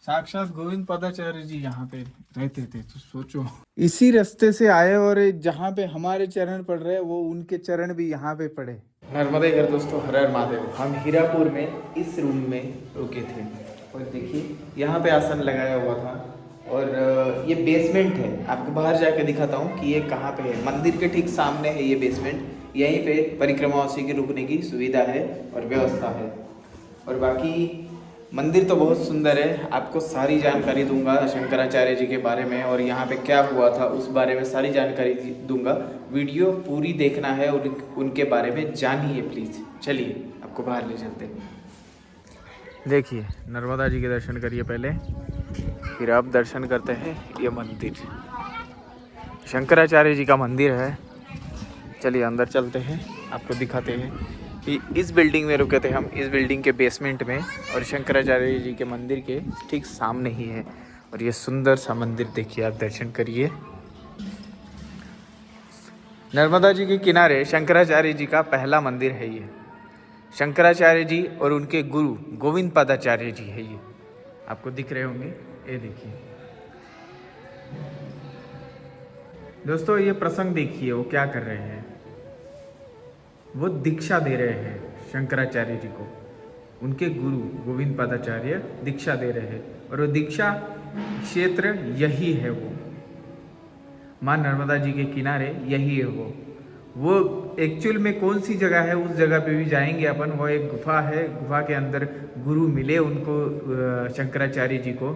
साक्षात गोविंद पदाचार्य जी यहाँ पे रहते थे, तो सोचो इसी रास्ते से आए और जहाँ पे हमारे चरण पड़ रहे हैं वो उनके चरण भी यहाँ पे पड़े। नर्मदे घर दोस्तों, हर हर महादेव। हम हीरापुर में इस रूम में रुके थे और देखिए यहाँ पे आसन लगाया हुआ था और ये बेसमेंट है। आपको बाहर जाके दिखाता हूँ कि ये कहाँ पे है। मंदिर के ठीक सामने है ये बेसमेंट। यहीं पे परिक्रमावासी की रुकने की सुविधा है और व्यवस्था है। और बाकी मंदिर तो बहुत सुंदर है। आपको सारी जानकारी दूंगा शंकराचार्य जी के बारे में और यहाँ पे क्या हुआ था उस बारे में सारी जानकारी दूंगा। वीडियो पूरी देखना है और उनके बारे में जानिए प्लीज़। चलिए आपको बाहर ले चलते हैं। देखिए नर्मदा जी के दर्शन करिए पहले, फिर आप दर्शन करते हैं ये मंदिर। शंकराचार्य जी का मंदिर है। चलिए अंदर चलते हैं, आपको दिखाते हैं। इस बिल्डिंग में रुके थे हम, इस बिल्डिंग के बेसमेंट में, और शंकराचार्य जी के मंदिर के ठीक सामने ही है। और ये सुंदर सा मंदिर देखिए, आप दर्शन करिए। नर्मदा जी के किनारे शंकराचार्य जी का पहला मंदिर है ये। शंकराचार्य जी और उनके गुरु गोविंद पदाचार्य जी है ये, आपको दिख रहे होंगे, ये देखिए। दोस्तों ये प्रसंग देखिए, वो क्या कर रहे हैं। वो दीक्षा दे रहे हैं शंकराचार्य जी को। उनके गुरु गोविंद पदाचार्य दीक्षा दे रहे हैं और वो दीक्षा क्षेत्र यही है। वो माँ नर्मदा जी के किनारे यही है। वो एक्चुअल में कौन सी जगह है, उस जगह पे भी जाएंगे अपन। वो एक गुफा है, गुफा के अंदर गुरु मिले उनको, शंकराचार्य जी को।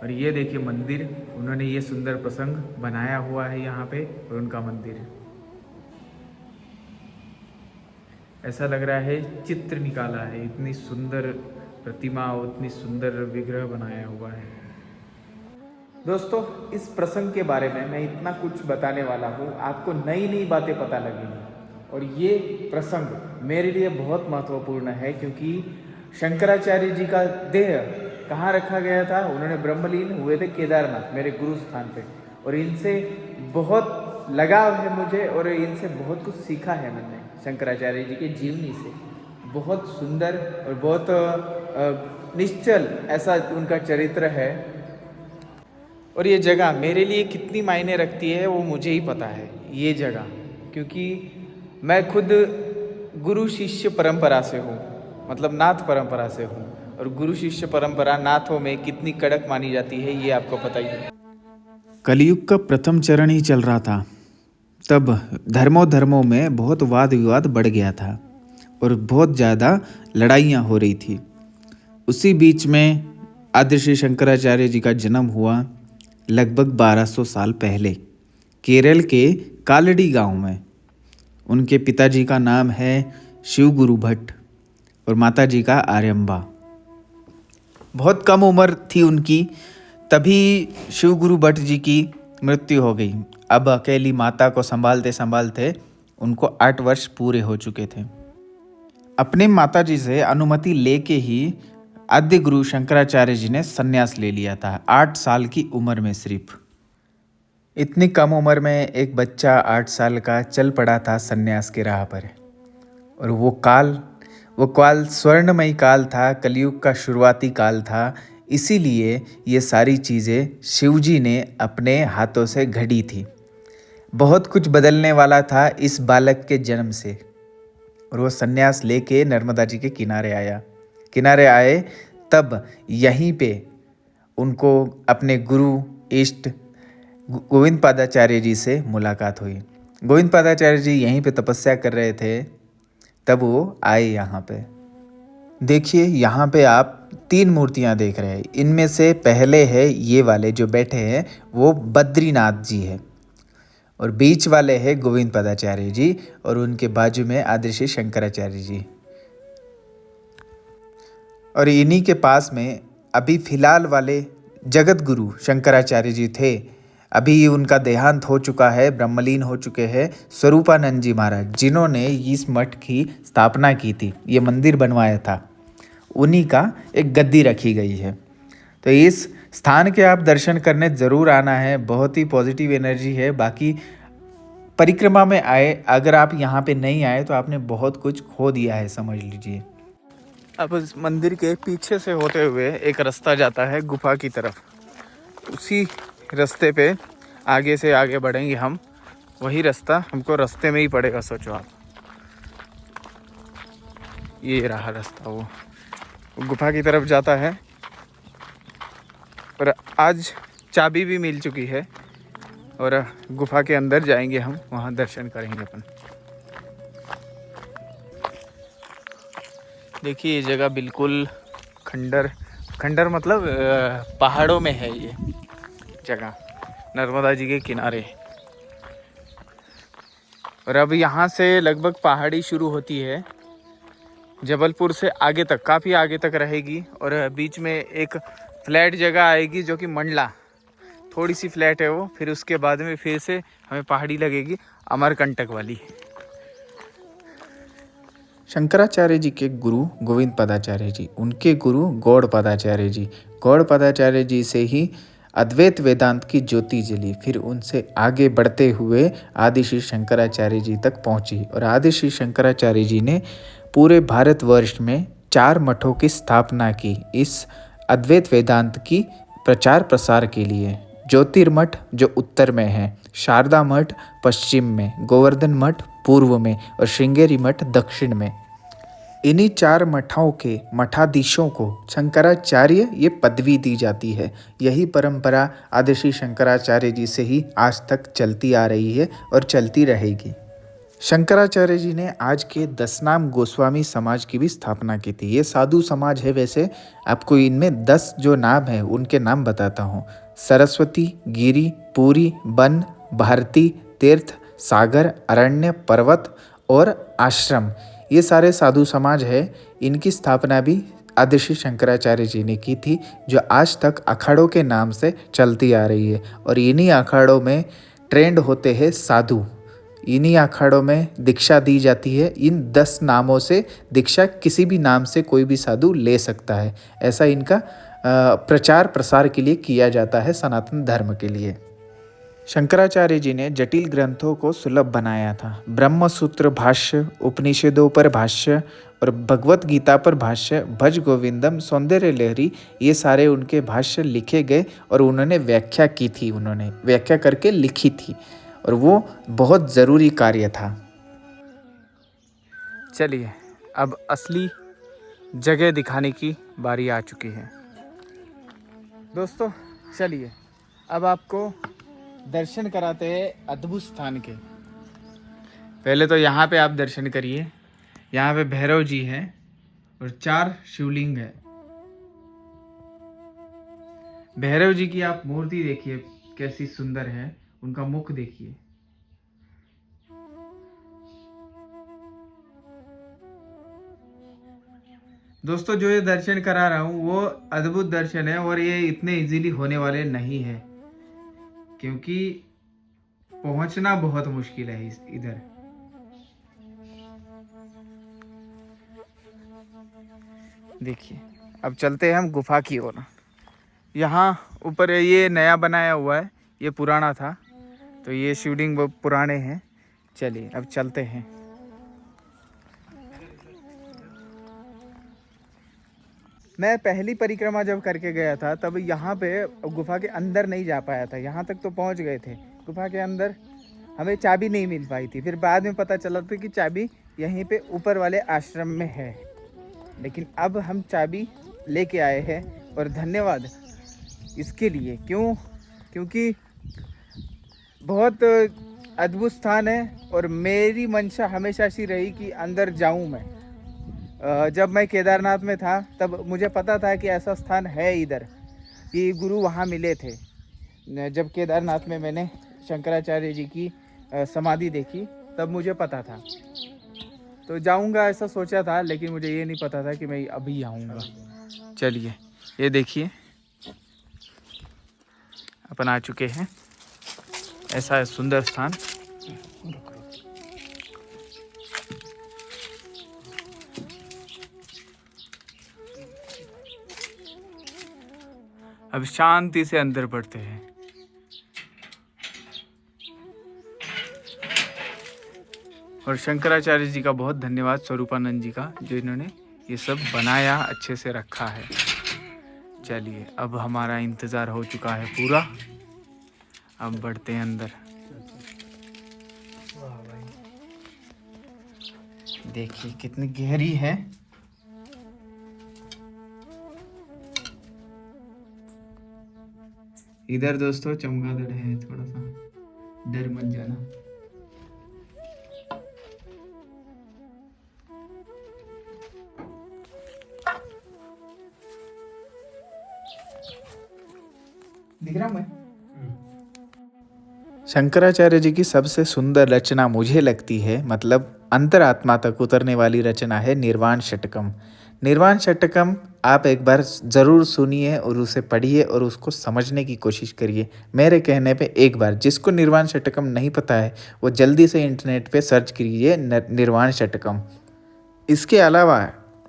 और ये देखिए मंदिर, उन्होंने ये सुंदर प्रसंग बनाया हुआ है यहाँ पे। और उनका मंदिर ऐसा लग रहा है चित्र निकाला है, इतनी सुंदर प्रतिमा और इतनी सुंदर विग्रह बनाया हुआ है। दोस्तों इस प्रसंग के बारे में मैं इतना कुछ बताने वाला हूँ, आपको नई नई बातें पता लगेंगी। और ये प्रसंग मेरे लिए बहुत महत्वपूर्ण है, क्योंकि शंकराचार्य जी का देह कहाँ रखा गया था। उन्होंने ब्रह्मलीन हुए थे केदारनाथ, मेरे गुरु स्थान पे। और इनसे बहुत लगाव है मुझे और इनसे बहुत कुछ सीखा है मैंने शंकराचार्य जी के जीवनी से। बहुत सुंदर और बहुत निश्चल ऐसा उनका चरित्र है। और ये जगह मेरे लिए कितनी मायने रखती है वो मुझे ही पता है, ये जगह, क्योंकि मैं खुद गुरु शिष्य परंपरा से हूँ, मतलब नाथ परंपरा से हूँ। और गुरु शिष्य परंपरा नाथों में कितनी कड़क मानी जाती है ये आपको पता ही है। कलयुग का प्रथम चरण ही चल रहा था, तब धर्मों में बहुत वाद विवाद बढ़ गया था और बहुत ज़्यादा लड़ाइयाँ हो रही थी। उसी बीच में आदि श्री शंकराचार्य जी का जन्म हुआ लगभग 1200 साल पहले केरल के कालड़ी गांव में। उनके पिताजी का नाम है शिव गुरु भट्ट और माताजी का आर्यम्बा। बहुत कम उम्र थी उनकी, तभी शिव गुरु भट्ट जी की मृत्यु हो गई। अब अकेली माता को संभालते संभालते उनको 8 वर्ष पूरे हो चुके थे। अपने माताजी से अनुमति लेके ही आद्य गुरु शंकराचार्य जी ने संन्यास ले लिया था, 8 साल की उम्र में। सिर्फ इतनी कम उम्र में एक बच्चा 8 साल का चल पड़ा था संन्यास की राह पर। और वो काल स्वर्णमयी काल था, कलयुग का शुरुआती काल था। इसीलिए ये सारी चीज़ें शिवजी ने अपने हाथों से घड़ी थी। बहुत कुछ बदलने वाला था इस बालक के जन्म से। और वो संन्यास लेके नर्मदा जी के किनारे आए, तब यहीं पे उनको अपने गुरु इष्ट गोविंद पादाचार्य जी से मुलाकात हुई। गोविंद पादाचार्य जी यहीं पे तपस्या कर रहे थे, तब वो आए यहाँ पे। देखिए यहाँ पे आप 3 मूर्तियाँ देख रहे हैं। इनमें से पहले है ये वाले जो बैठे हैं, वो बद्रीनाथ जी है। और बीच वाले हैं गोविंद पदाचार्य जी और उनके बाजू में आदि श्री शंकराचार्य जी। और इन्हीं के पास में अभी फिलहाल वाले जगत गुरु शंकराचार्य जी थे। अभी उनका देहांत हो चुका है, ब्रह्मलीन हो चुके हैं स्वरूपानंद जी महाराज, जिन्होंने इस मठ की स्थापना की थी, ये मंदिर बनवाया था। उन्हीं का एक गद्दी रखी गई है। तो इस स्थान के आप दर्शन करने ज़रूर आना है, बहुत ही पॉजिटिव एनर्जी है। बाकी परिक्रमा में आए, अगर आप यहाँ पे नहीं आए तो आपने बहुत कुछ खो दिया है, समझ लीजिए। अब इस मंदिर के पीछे से होते हुए एक रास्ता जाता है गुफा की तरफ। उसी रास्ते पे आगे से आगे बढ़ेंगे हम। वही रास्ता हमको रास्ते में ही पड़ेगा, सोचो आप। ये रहा रास्ता, वो गुफा की तरफ जाता है। और आज चाबी भी मिल चुकी है और गुफा के अंदर जाएंगे हम, वहाँ दर्शन करेंगे अपन। देखिए ये जगह बिल्कुल खंडर मतलब पहाड़ों में है ये जगह, नर्मदा जी के किनारे। और अब यहाँ से लगभग पहाड़ी शुरू होती है, जबलपुर से आगे तक, काफ़ी आगे तक रहेगी। और बीच में एक फ्लैट जगह आएगी जो कि मंडला, थोड़ी सी फ्लैट है वो। फिर उसके बाद में फिर से हमें पहाड़ी लगेगी, अमरकंटक वाली। शंकराचार्य जी के गुरु गोविंद पदाचार्य जी, उनके गुरु गौड़ पदाचार्य जी, गौड़ पदाचार्य जी से ही अद्वैत वेदांत की ज्योति जली। फिर उनसे आगे बढ़ते हुए आदि श्री शंकराचार्य जी तक पहुंची। और आदि श्री शंकराचार्य जी ने पूरे भारतवर्ष में 4 मठों की स्थापना की इस अद्वैत वेदांत की प्रचार प्रसार के लिए। ज्योतिर्मठ जो उत्तर में है, शारदा मठ पश्चिम में, गोवर्धन मठ पूर्व में और श्रृंगेरी मठ दक्षिण में। इन्हीं 4 मठों के मठाधीशों को शंकराचार्य ये पदवी दी जाती है। यही परंपरा आदि श्री शंकराचार्य जी से ही आज तक चलती आ रही है और चलती रहेगी। शंकराचार्य जी ने आज के 10 नाम गोस्वामी समाज की भी स्थापना की थी। ये साधु समाज है। वैसे आपको इनमें 10 जो नाम है उनके नाम बताता हूँ। सरस्वती, गिरी, पूरी, वन, भारती, तीर्थ, सागर, अरण्य, पर्वत और आश्रम, ये सारे साधु समाज है। इनकी स्थापना भी आदि श्री शंकराचार्य जी ने की थी, जो आज तक अखाड़ों के नाम से चलती आ रही है। और इन्हीं अखाड़ों में ट्रेंड होते हैं साधु, इन्हीं अखाड़ों में दीक्षा दी जाती है। इन 10 नामों से दीक्षा किसी भी नाम से कोई भी साधु ले सकता है। ऐसा इनका प्रचार प्रसार के लिए किया जाता है, सनातन धर्म के लिए। शंकराचार्य जी ने जटिल ग्रंथों को सुलभ बनाया था। ब्रह्म सूत्र भाष्य, उपनिषदों पर भाष्य और भगवत गीता पर भाष्य, भज गोविंदम, सौंदर्य लहरी, ये सारे उनके भाष्य लिखे गए और उन्होंने व्याख्या की थी, उन्होंने व्याख्या करके लिखी थी और वो बहुत ज़रूरी कार्य था। चलिए अब असली जगह दिखाने की बारी आ चुकी है दोस्तों। चलिए अब आपको दर्शन कराते हैं अद्भुत स्थान के। पहले तो यहाँ पे आप दर्शन करिए। यहाँ पे भैरव जी हैं और 4 शिवलिंग है। भैरव जी की आप मूर्ति देखिए कैसी सुंदर है, उनका मुख देखिए। दोस्तों जो ये दर्शन करा रहा हूँ वो अद्भुत दर्शन है और ये इतने इजीली होने वाले नहीं है, क्योंकि पहुंचना बहुत मुश्किल है इधर। देखिए अब चलते हैं हम गुफा की ओर। यहाँ ऊपर ये नया बनाया हुआ है, ये पुराना था, तो ये शिवलिंग बहुत पुराने हैं। चलिए अब चलते हैं। मैं पहली परिक्रमा जब करके गया था तब यहाँ पे गुफा के अंदर नहीं जा पाया था। यहाँ तक तो पहुँच गए थे, गुफा के अंदर हमें चाबी नहीं मिल पाई थी। फिर बाद में पता चला था कि चाबी यहीं पे ऊपर वाले आश्रम में है। लेकिन अब हम चाबी लेके आए हैं और धन्यवाद इसके लिए। क्योंकि बहुत अद्भुत स्थान है और मेरी मंशा हमेशा ऐसी रही कि अंदर जाऊं मैं। जब मैं केदारनाथ में था तब मुझे पता था कि ऐसा स्थान है इधर, कि गुरु वहाँ मिले थे। जब केदारनाथ में मैंने शंकराचार्य जी की समाधि देखी तब मुझे पता था, तो जाऊंगा ऐसा सोचा था, लेकिन मुझे ये नहीं पता था कि मैं अभी आऊँगा। चलिए ये देखिए अपन आ चुके हैं, ऐसा है सुंदर स्थान। अब शांति से अंदर बढ़ते हैं। और शंकराचार्य जी का बहुत धन्यवाद, स्वरूपानंद जी का, जो इन्होंने ये सब बनाया, अच्छे से रखा है। चलिए, अब हमारा इंतज़ार हो चुका है पूरा, अब बढ़ते हैं अंदर। देखिए कितनी गहरी है। इधर दोस्तों चमगादड़ है, थोड़ा सा डर मत जाना। दिख रहा मैं? शंकराचार्य जी की सबसे सुंदर रचना मुझे लगती है, मतलब अंतरात्मा तक उतरने वाली रचना है निर्वाण षटकम। निर्वाण षटकम आप एक बार ज़रूर सुनिए और उसे पढ़िए और उसको समझने की कोशिश करिए। मेरे कहने पे एक बार, जिसको निर्वाण षटकम नहीं पता है वो जल्दी से इंटरनेट पे सर्च कीजिए निर्वाण षटकम। इसके अलावा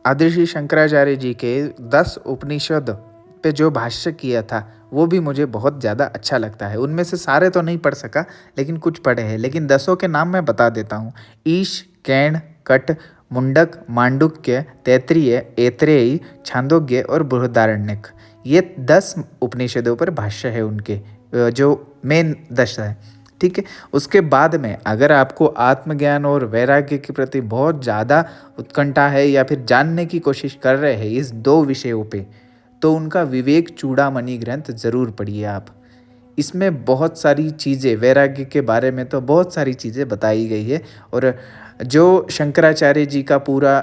आदि श्री शंकराचार्य जी के 10 उपनिषद पे जो भाष्य किया था वो भी मुझे बहुत ज़्यादा अच्छा लगता है। उनमें से सारे तो नहीं पढ़ सका, लेकिन कुछ पढ़े हैं। लेकिन 10 के नाम मैं बता देता हूँ। ईश, कैण, कट, मुंडक, मांडुक्य, तैत्तिरीय, ऐतरेयी, छांदोग्य और बृहदारण्यक, ये 10 उपनिषदों पर भाष्य है उनके, जो मेन 10 है। ठीक है। उसके बाद में अगर आपको आत्मज्ञान और वैराग्य के प्रति बहुत ज़्यादा उत्कंठा है या फिर जानने की कोशिश कर रहे हैं इस 2 विषयों पे, तो उनका विवेक चूड़ामणि ग्रंथ ज़रूर पढ़िए आप। इसमें बहुत सारी चीज़ें, वैराग्य के बारे में तो बहुत सारी चीज़ें बताई गई है। और जो शंकराचार्य जी का पूरा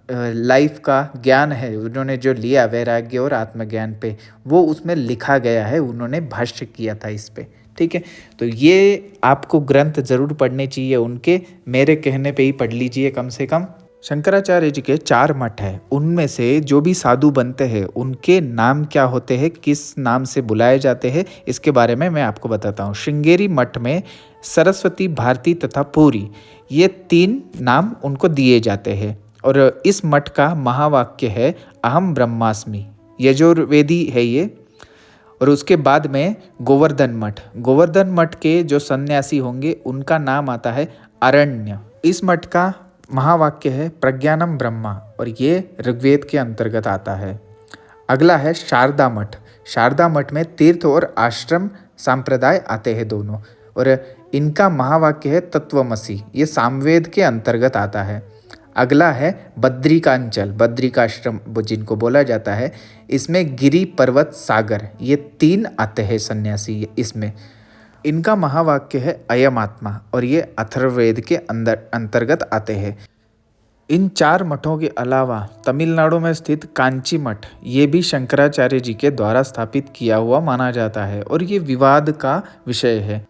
लाइफ का ज्ञान है, उन्होंने जो लिया वैराग्य और आत्मज्ञान पे, वो उसमें लिखा गया है, उन्होंने भाष्य किया था इस पे। ठीक है। तो ये आपको ग्रंथ ज़रूर पढ़ने चाहिए उनके, मेरे कहने पे ही पढ़ लीजिए कम से कम। शंकराचार्य जी के 4 मठ हैं, उनमें से जो भी साधु बनते हैं उनके नाम क्या होते हैं, किस नाम से बुलाए जाते हैं, इसके बारे में मैं आपको बताता हूँ। श्रृंगेरी मठ में सरस्वती, भारती तथा पूरी, ये 3 नाम उनको दिए जाते हैं। और इस मठ का महावाक्य है अहम ब्रह्मास्मि, यजुर्वेदी है ये। और उसके बाद में गोवर्धन मठ, गोवर्धन मठ के जो सन्यासी होंगे उनका नाम आता है अरण्य। इस मठ का महावाक्य है प्रज्ञानम ब्रह्मा, और ये ऋग्वेद के अंतर्गत आता है। अगला है शारदा मठ। शारदा मठ में तीर्थ और आश्रम संप्रदाय आते हैं दोनों, और इनका महावाक्य है तत्वमसि, ये सामवेद के अंतर्गत आता है। अगला है बद्रिकांचल, बद्रिकाश्रम जिनको बोला जाता है, इसमें गिरि, पर्वत, सागर, ये 3 आते हैं सन्यासी इसमें। इनका महावाक्य है अयम आत्मा, और ये अथर्ववेद के अंतर्गत आते हैं। इन 4 मठों के अलावा तमिलनाडु में स्थित कांची मठ, ये भी शंकराचार्य जी के द्वारा स्थापित किया हुआ माना जाता है, और ये विवाद का विषय है।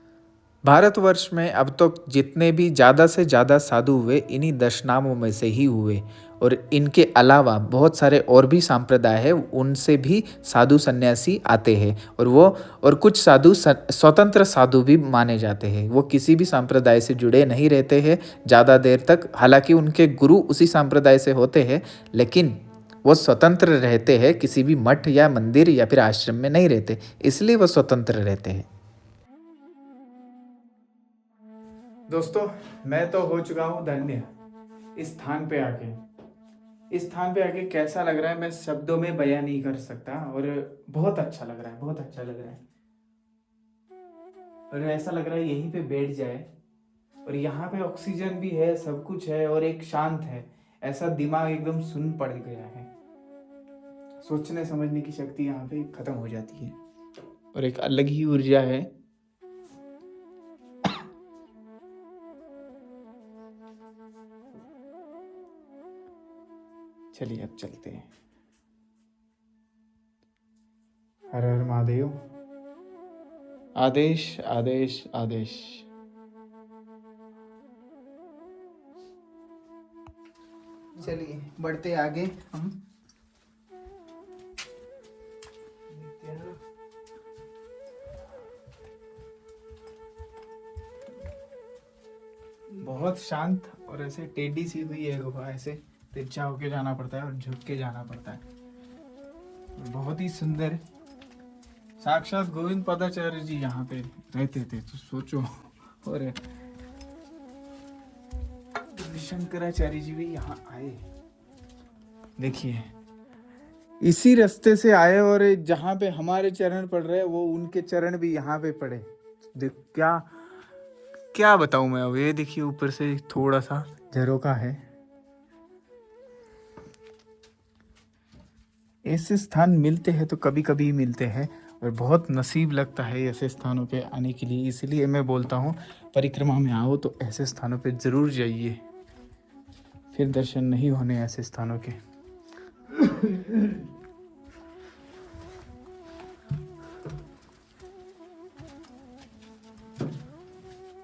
भारतवर्ष में अब तक जितने भी ज़्यादा से ज़्यादा साधु हुए इन्हीं 10 नामों में से ही हुए, और इनके अलावा बहुत सारे और भी संप्रदाय है, उनसे भी साधु सन्यासी आते हैं। और कुछ साधु स्वतंत्र साधु भी माने जाते हैं, वो किसी भी संप्रदाय से जुड़े नहीं रहते हैं ज़्यादा देर तक। हालांकि उनके गुरु उसी संप्रदाय से होते हैं, लेकिन वो स्वतंत्र रहते हैं, किसी भी मठ या मंदिर या फिर आश्रम में नहीं रहते, इसलिए वो स्वतंत्र रहते हैं। दोस्तों, मैं तो हो चुका हूँ धन्य इस स्थान पे आके। इस स्थान पे आके कैसा लग रहा है मैं शब्दों में बयां नहीं कर सकता, और बहुत अच्छा लग रहा है, बहुत अच्छा लग रहा है। और ऐसा लग रहा है यहीं पे बैठ जाए, और यहाँ पे ऑक्सीजन भी है, सब कुछ है, और एक शांत है, ऐसा दिमाग एकदम सुन पड़ गया है। सोचने समझने की शक्ति यहाँ पे खत्म हो जाती है, और एक अलग ही ऊर्जा है। चलिए अब चलते हैं। हर हर महादेव। आदेश आदेश आदेश। चलिए बढ़ते आगे हम। बहुत शांत और ऐसे टेढ़ी सी हुई है गुफा, ऐसे तिरछा होके जाना पड़ता है और झुक के जाना पड़ता है। बहुत ही सुंदर। साक्षात गोविंद पदाचार्य जी यहाँ पे रहते थे, तो सोचो। और शंकराचार्य जी भी यहाँ आए। देखिए इसी रास्ते से आए और जहाँ पे हमारे चरण पड़ रहे हैं वो उनके चरण भी यहाँ पे पड़े। देख क्या क्या बताऊँ मैं। अब ये देखिए ऊपर से थोड़ा सा झरोखा है। ऐसे स्थान मिलते हैं तो कभी कभी मिलते हैं और बहुत नसीब लगता है ऐसे स्थानों पे आने के लिए। इसलिए मैं बोलता हूँ परिक्रमा में आओ तो ऐसे स्थानों पे ज़रूर जाइए, फिर दर्शन नहीं होने ऐसे स्थानों के।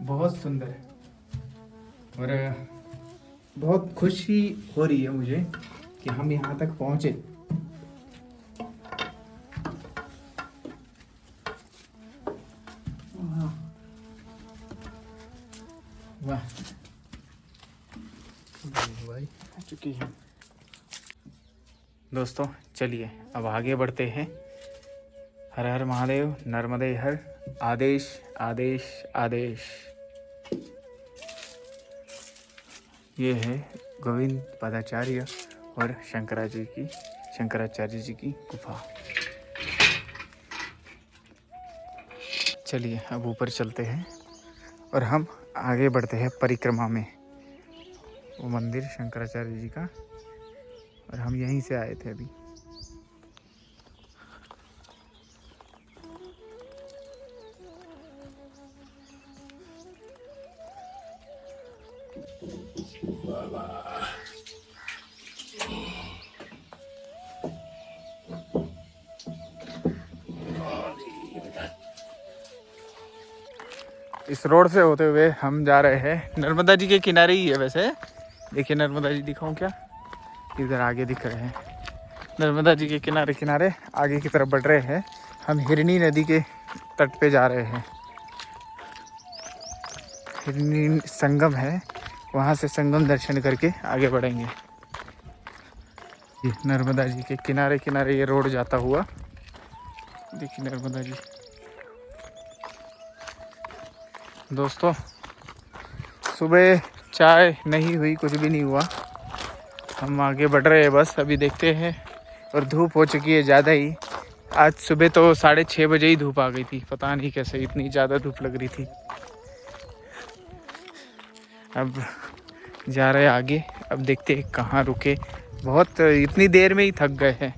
बहुत सुंदर है और बहुत खुशी हो रही है मुझे कि हम यहाँ तक पहुँचे। वाह भाई आ चुकी है। दोस्तों चलिए अब आगे बढ़ते हैं। हर हर महादेव, नर्मदे हर, आदेश आदेश आदेश। ये है गोविंद पदाचार्य और शंकराचार्य जी की गुफा। चलिए अब ऊपर चलते हैं और हम आगे बढ़ते हैं परिक्रमा में। वो मंदिर शंकराचार्य जी का, और हम यहीं से आए थे अभी। इस रोड से होते हुए हम जा रहे हैं नर्मदा जी के किनारे ही है वैसे। देखिए नर्मदा जी दिखाऊं क्या, इधर आगे दिख रहे हैं। नर्मदा जी के किनारे किनारे आगे की तरफ बढ़ रहे हैं। हम हिरनी नदी के तट पे जा रहे हैं। हिरनी संगम है, वहाँ से संगम दर्शन करके आगे बढ़ेंगे। ये नर्मदा जी के किनारे किनारे ये रोड जाता हुआ, देखिए नर्मदा जी। दोस्तों सुबह चाय नहीं हुई, कुछ भी नहीं हुआ, हम आगे बढ़ रहे हैं बस। अभी देखते हैं, और धूप हो चुकी है ज़्यादा ही। आज सुबह तो 6:30 बजे ही धूप आ गई थी, पता नहीं कैसे इतनी ज़्यादा धूप लग रही थी। अब जा रहे हैं आगे, अब देखते हैं कहाँ रुके। बहुत इतनी देर में ही थक गए हैं।